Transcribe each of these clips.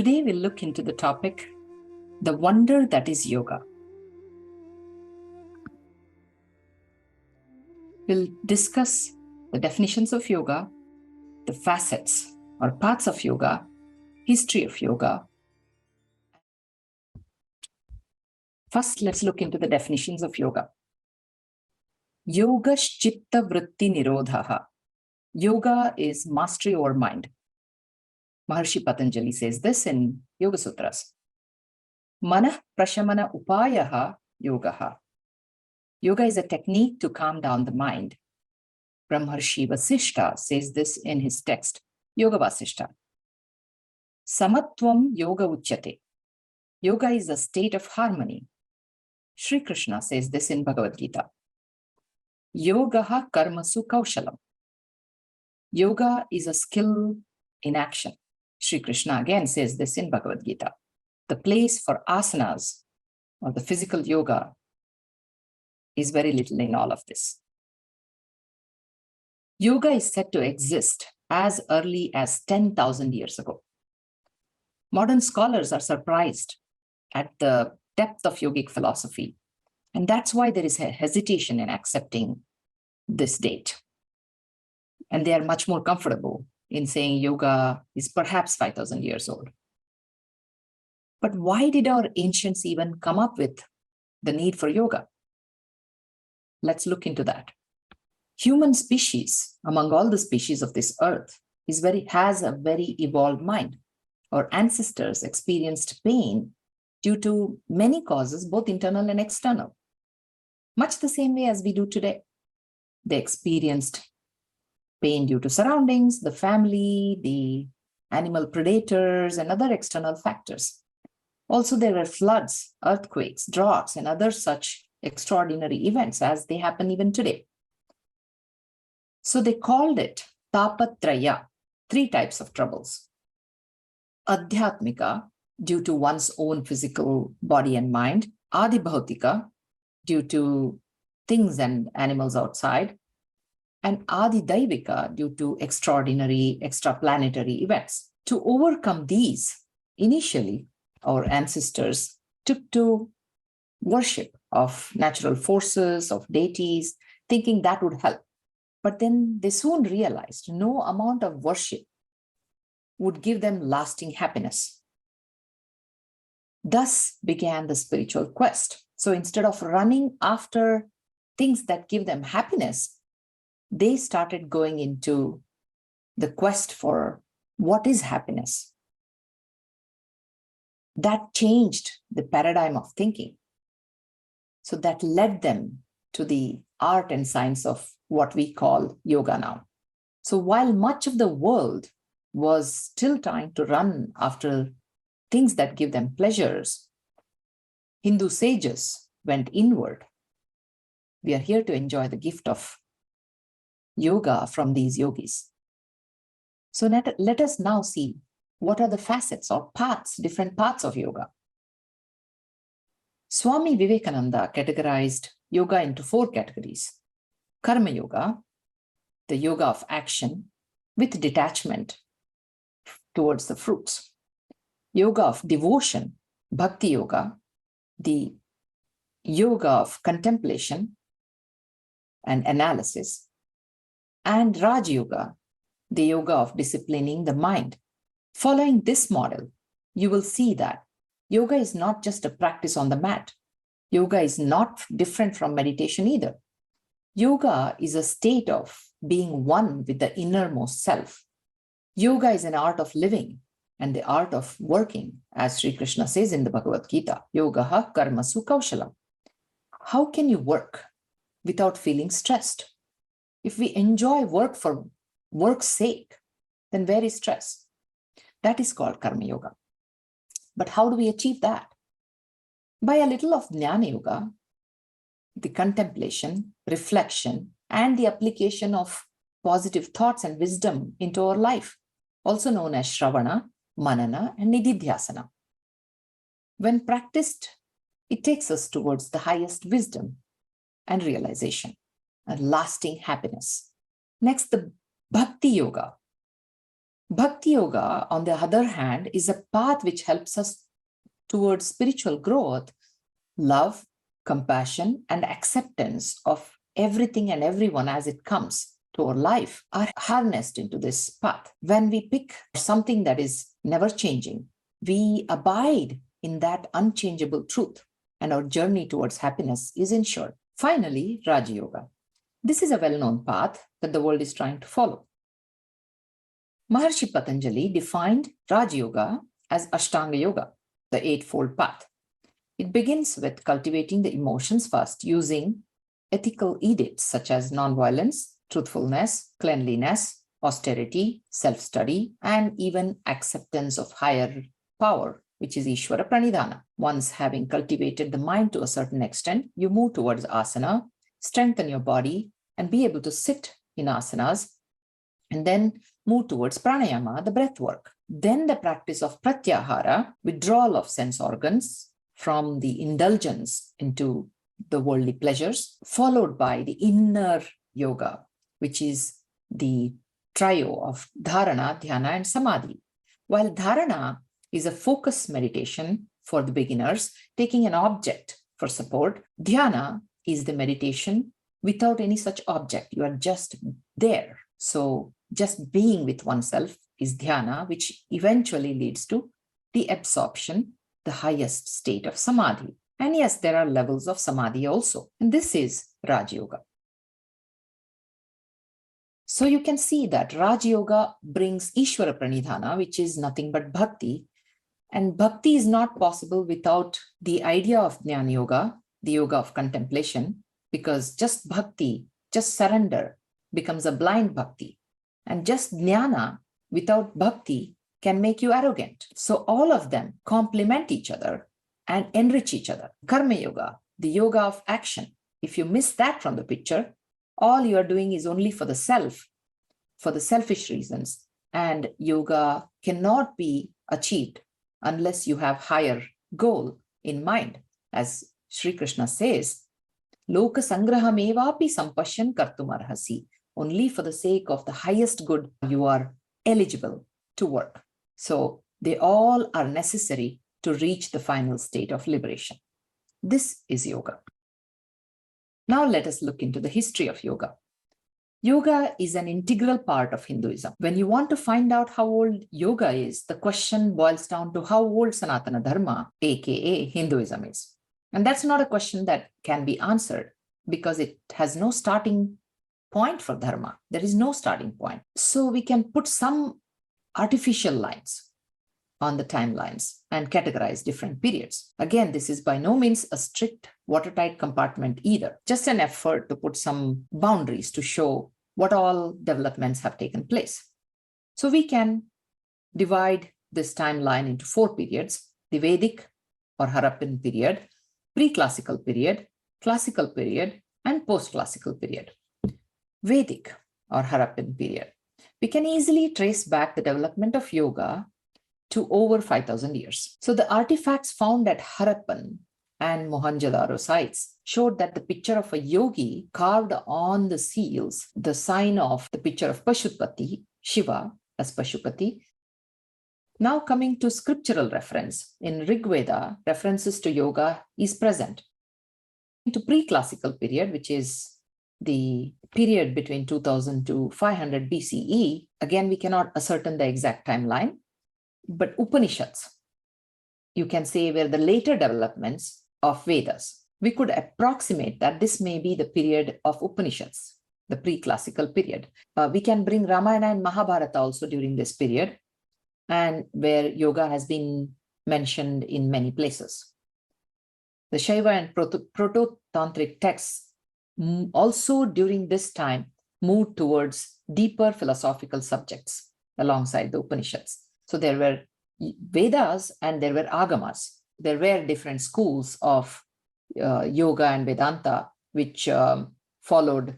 Today we'll look into the topic, the wonder that is yoga. We'll discuss the definitions of yoga, the facets or parts of yoga, history of yoga. First, let's look into the definitions of yoga. Yoga-chitta vritti nirodhaha. Yoga is mastery over mind. Maharshi Patanjali says this in Yoga Sutras. Manah prashamana upayaha yogaha. Yoga is a technique to calm down the mind. Brahmarshi Vasishta says this in his text, Yoga Vasishta. Samatvam yoga uchyate. Yoga is a state of harmony. Sri Krishna says this in Bhagavad Gita. Yogaha karmasu kaushalam. Yoga is a skill in action. Sri Krishna again says this in Bhagavad Gita. The place for asanas or the physical yoga is very little in all of this. Yoga is said to exist as early as 10,000 years ago. Modern scholars are surprised at the depth of yogic philosophy, and that's why there is a hesitation in accepting this date. And they are much more comfortable in saying yoga is perhaps 5,000 years old. But why did our ancients even come up with the need for yoga? Let's look into that. Human species, among all the species of this earth, has a very evolved mind. Our ancestors experienced pain due to many causes, both internal and external, much the same way as we do today. They experienced pain due to surroundings, the family, the animal predators, and other external factors. Also, there were floods, earthquakes, droughts, and other such extraordinary events as they happen even today. So they called it tapatraya, 3 types of troubles. Adhyatmika, due to one's own physical body and mind. Adibhautika, due to things and animals outside. And Adidaivika, due to extraordinary extraplanetary events. To overcome these, initially, our ancestors took to worship of natural forces, of deities, thinking that would help. But then they soon realized no amount of worship would give them lasting happiness. Thus began the spiritual quest. So instead of running after things that give them happiness, they started going into the quest for what is happiness. That changed the paradigm of thinking. So that led them to the art and science of what we call yoga now. So while much of the world was still trying to run after things that give them pleasures, Hindu sages went inward. We are here to enjoy the gift of yoga from these yogis. So let us now see what are the facets or paths, different paths of yoga. Swami Vivekananda categorized yoga into 4 categories. Karma yoga, the yoga of action with detachment towards the fruits. Yoga of devotion, bhakti yoga, the yoga of contemplation and analysis. And Raj Yoga, the yoga of disciplining the mind. Following this model, you will see that yoga is not just a practice on the mat. Yoga is not different from meditation either. Yoga is a state of being one with the innermost self. Yoga is an art of living and the art of working, as Sri Krishna says in the Bhagavad Gita, Yogaha karmasu kaushalam. How can you work without feeling stressed? If we enjoy work for work's sake, then where is stress? That is called karma yoga. But how do we achieve that? By a little of jnana yoga, the contemplation, reflection, and the application of positive thoughts and wisdom into our life, also known as shravana, manana, and nididhyasana. When practiced, it takes us towards the highest wisdom and realization and lasting happiness. Next, the bhakti yoga. Bhakti Yoga, on the other hand, is a path which helps us towards spiritual growth, love, compassion, and acceptance of everything and everyone as it comes to our life are harnessed into this path. When we pick something that is never changing, we abide in that unchangeable truth, and our journey towards happiness is ensured. Finally, Raja Yoga. This is a well-known path that the world is trying to follow. Maharshi Patanjali defined Raja Yoga as Ashtanga Yoga, the eightfold path. It begins with cultivating the emotions first, using ethical edicts such as nonviolence, truthfulness, cleanliness, austerity, self-study, and even acceptance of higher power, which is Ishvara Pranidhana. Once having cultivated the mind to a certain extent, you move towards asana, strengthen your body, and be able to sit in asanas, and then move towards pranayama, the breath work. Then the practice of pratyahara, withdrawal of sense organs from the indulgence into the worldly pleasures, followed by the inner yoga, which is the trio of dharana, dhyana, and samadhi. While dharana is a focus meditation for the beginners, taking an object for support, dhyana is the meditation without any such object. You are just there. So just being with oneself is dhyana, which eventually leads to the absorption, the highest state of samadhi. And yes, there are levels of samadhi also. And this is Raj Yoga. So you can see that Raj Yoga brings Ishvara Pranidhana, which is nothing but bhakti. And bhakti is not possible without the idea of Jnana Yoga, the yoga of contemplation, because just bhakti, just surrender, becomes a blind bhakti. And just jnana without bhakti can make you arrogant. So all of them complement each other and enrich each other. Karma Yoga, the yoga of action. If you miss that from the picture, all you are doing is only for the self, for the selfish reasons. And yoga cannot be achieved unless you have higher goal in mind. As Sri Krishna says, Loka sangrahamevapi sampashyan kartumarhasi. Only for the sake of the highest good, you are eligible to work. So they all are necessary to reach the final state of liberation. This is yoga. Now let us look into the history of yoga. Yoga is an integral part of Hinduism. When you want to find out how old yoga is, the question boils down to how old Sanatana Dharma, aka Hinduism, is. And that's not a question that can be answered because it has no starting point for dharma. There is no starting point. So we can put some artificial lines on the timelines and categorize different periods. Again, this is by no means a strict watertight compartment either, just an effort to put some boundaries to show what all developments have taken place. So we can divide this timeline into 4 periods: the Vedic or Harappan period, pre-classical period, classical period, and post-classical period. Vedic or Harappan period. We can easily trace back the development of yoga to over 5,000 years. So the artifacts found at Harappan and Mohenjo-daro sites showed that the picture of a yogi carved on the seals, the sign of the picture of Pashupati, Shiva as Pashupati. Now coming to scriptural reference, in Rig Veda, references to yoga is present. Into pre-classical period, which is the period between 2000 to 500 BCE, again, we cannot ascertain the exact timeline, but Upanishads, you can say, were the later developments of Vedas. We could approximate that this may be the period of Upanishads, the pre-classical period. We can bring Ramayana and Mahabharata also during this period, and where yoga has been mentioned in many places. The Shaiva and Proto-Tantric texts also during this time moved towards deeper philosophical subjects alongside the Upanishads. So there were Vedas and there were Agamas. There were different schools of yoga and Vedanta, which followed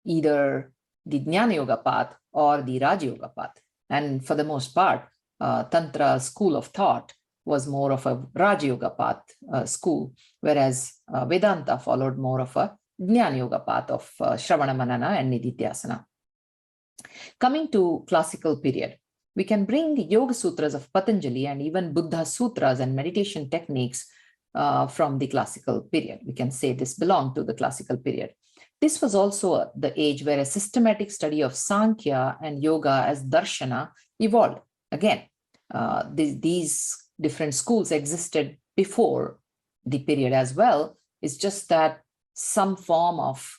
either the Jnana Yoga path or the Raja Yoga path. And for the most part, Tantra school of thought was more of a Raja Yoga path school, whereas Vedanta followed more of a Jnana Yoga path of Shravana Manana and Nididhyasana. Coming to classical period, we can bring Yoga Sutras of Patanjali and even Buddha Sutras and meditation techniques from the classical period. We can say this belonged to the classical period. This was also the age where a systematic study of Sankhya and yoga as darshana evolved. Again, these different schools existed before the period as well. It's just that some form of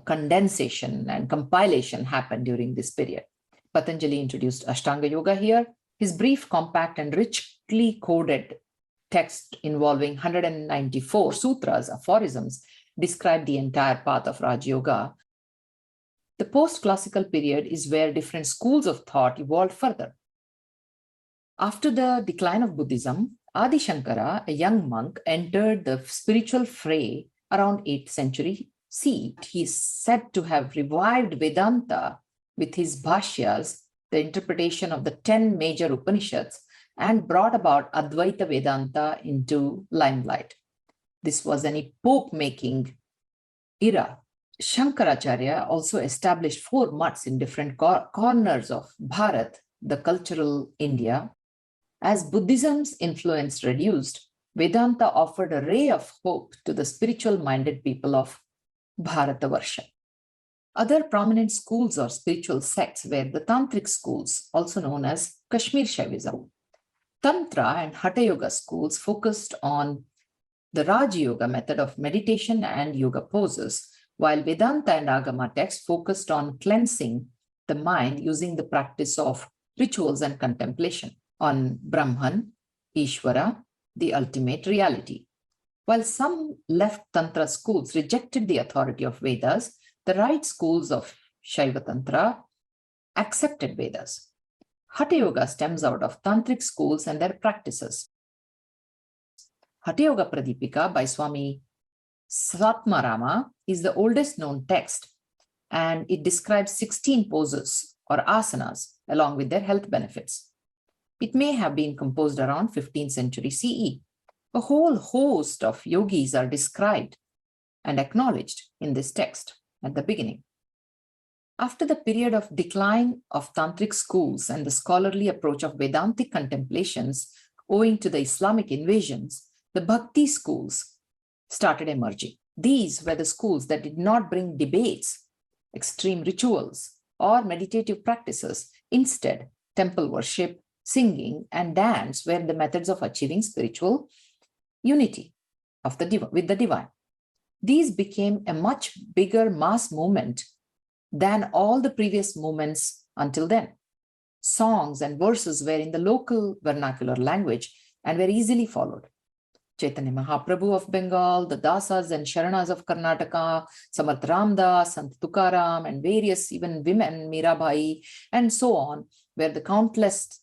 condensation and compilation happened during this period. Patanjali introduced Ashtanga Yoga here. His brief, compact, and richly coded text involving 194 sutras, aphorisms, describe the entire path of Raj Yoga. The post-classical period is where different schools of thought evolved further. After the decline of Buddhism, Adi Shankara, a young monk, entered the spiritual fray around 8th century CE. He is said to have revived Vedanta with his bhashyas, the interpretation of the 10 major Upanishads, and brought about Advaita Vedanta into limelight. This was an epoch-making era. Shankaracharya also established 4 mutts in different corners of Bharat, the cultural India. As Buddhism's influence reduced, Vedanta offered a ray of hope to the spiritual-minded people of Bharatavarsha. Other prominent schools or spiritual sects were the Tantric schools, also known as Kashmir Shaivism. Tantra and Hatha Yoga schools focused on the Raj Yoga method of meditation and yoga poses, while Vedanta and Agama texts focused on cleansing the mind using the practice of rituals and contemplation on Brahman, Ishvara, the ultimate reality. While some left Tantra schools rejected the authority of Vedas, the right schools of Shaiva Tantra accepted Vedas. Hatha Yoga stems out of Tantric schools and their practices. Hatha Yoga Pradipika by Swami Satmarama is the oldest known text, and it describes 16 poses or asanas along with their health benefits. It may have been composed around 15th century CE. A whole host of yogis are described and acknowledged in this text at the beginning. After the period of decline of Tantric schools and the scholarly approach of Vedantic contemplations owing to the Islamic invasions, the Bhakti schools started emerging. These were the schools that did not bring debates, extreme rituals, or meditative practices. Instead, temple worship, singing, and dance were the methods of achieving spiritual unity with the divine. These became a much bigger mass movement than all the previous movements until then. Songs and verses were in the local vernacular language and were easily followed. Chaitanya Mahaprabhu of Bengal, the Dasas and Sharanas of Karnataka, Samarth Ramdas, Sant Tukaram, and various even women, Mirabai, and so on, were the countless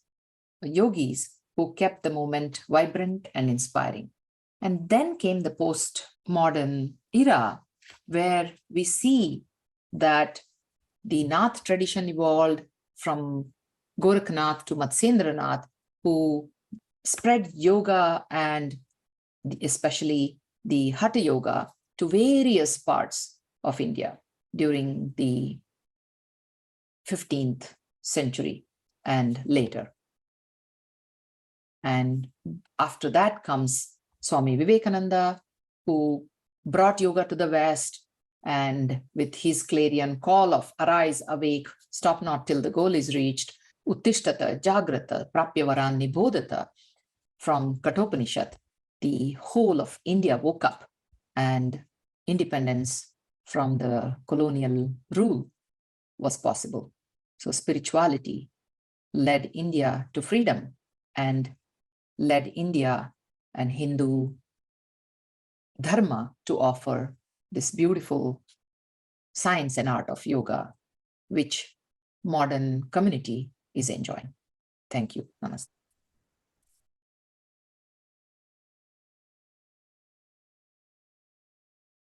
yogis who kept the movement vibrant and inspiring. And then came the postmodern era, where we see that the Nath tradition evolved from Gorakhnath to Matsyendranath, who spread yoga and especially the Hatha Yoga to various parts of India during the 15th century and later. And after that comes Swami Vivekananda, who brought yoga to the West, and with his clarion call of arise, awake, stop not till the goal is reached, Uttishtata, Jagrata, Prapyavaran Nibodhata, from Kathopanishad, the whole of India woke up and independence from the colonial rule was possible. So spirituality led India to freedom and led India and Hindu dharma to offer this beautiful science and art of yoga, which modern community is enjoying. Thank you. Namaste.